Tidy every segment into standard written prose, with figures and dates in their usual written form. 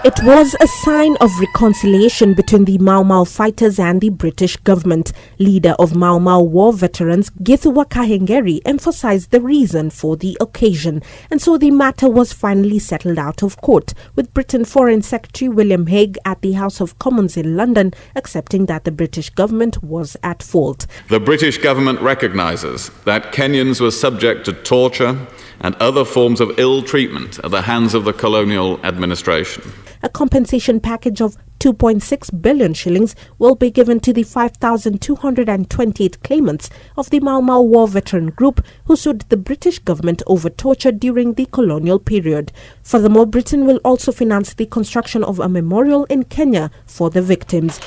It was a sign of reconciliation between the Mau Mau fighters and the British government. Leader of Mau Mau war veterans, Githuwa Kahengeri, emphasized the reason for the occasion. And so the matter was finally settled out of court, with Britain Foreign Secretary William Hague at the House of Commons in London accepting that the British government was at fault. The British government recognises that Kenyans were subject to torture and other forms of ill treatment at the hands of the colonial administration. A compensation package of 2.6 billion shillings will be given to the 5,228 claimants of the Mau Mau war veteran group who sued the British government over torture during the colonial period. Furthermore, Britain will also finance the construction of a memorial in Kenya for the victims.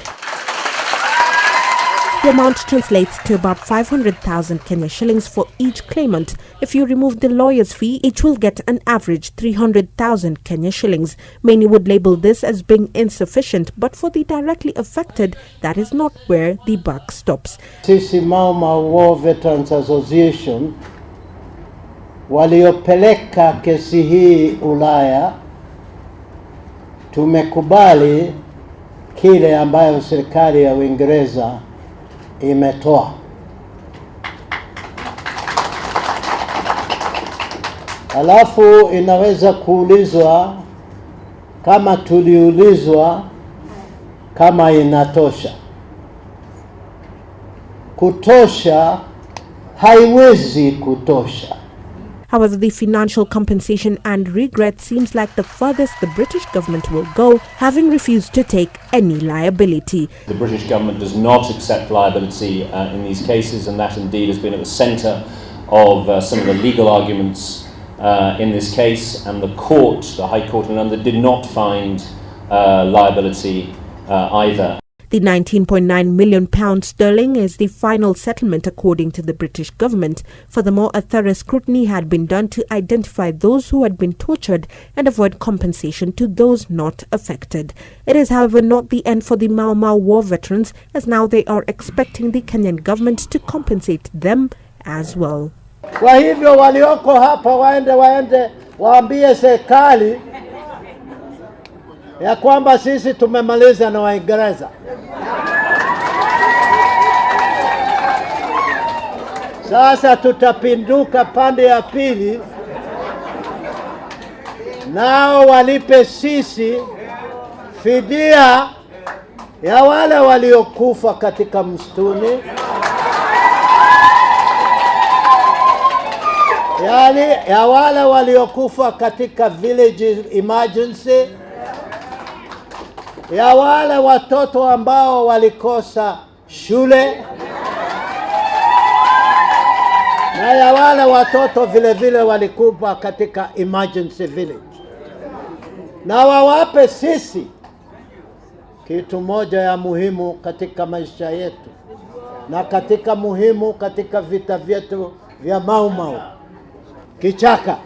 The amount translates to about 500,000 Kenya shillings for each claimant. If you remove the lawyer's fee, each will get an average 300,000 Kenya shillings. Many would label this as being insufficient, but for the directly affected, that is not where the buck stops. Sisi Mau Mau War Veterans Association waliopeleka kesi hii Ulaya, tumekubali kile ambayo serikali ya Uingereza imetoa. Alafu inaweza kuulizwa kama tuliulizwa kama inatosha. Kutosha haiwezi kutosha. However, the financial compensation and regret seems like the furthest the British government will go, having refused to take any liability. The British government does not accept liability in these cases, and that indeed has been at the centre of some of the legal arguments in this case, and the court, the High Court in London, did not find liability either. The £19.9 million is the final settlement according to the British government. Furthermore, a thorough scrutiny had been done to identify those who had been tortured and avoid compensation to those not affected. It is, however, not the end for the Mau Mau war veterans, as now they are expecting the Kenyan government to compensate them as well. Kwa hivyo walioko hapa waende waambie serikali ya kwamba sisi tumemaliza na Waingereza. Sasa tutapinduka pande ya pili, nao walipe sisi fidia ya wale waliokufa katika msituni, ya wale waliokufa katika village emergency, ya wale watoto ambao walikosa shule, na ya wale watoto vile vile walikufa katika emergency village. Na wawape sisi kitu moja ya muhimu katika maisha yetu na katika muhimu katika vita vyetu vya Mau Mau, kichaka.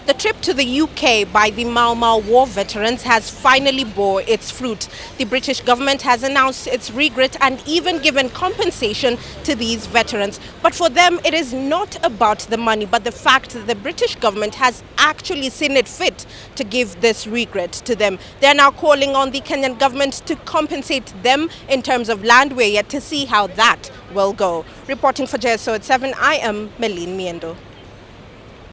The trip to the UK by the Mau Mau war veterans has finally bore its fruit. The British government has announced its regret and even given compensation to these veterans. But for them, it is not about the money, but the fact that the British government has actually seen it fit to give this regret to them. They are now calling on the Kenyan government to compensate them in terms of land. We're yet to see how that will go. Reporting for JSO at 7, I am MELLINE Myendo.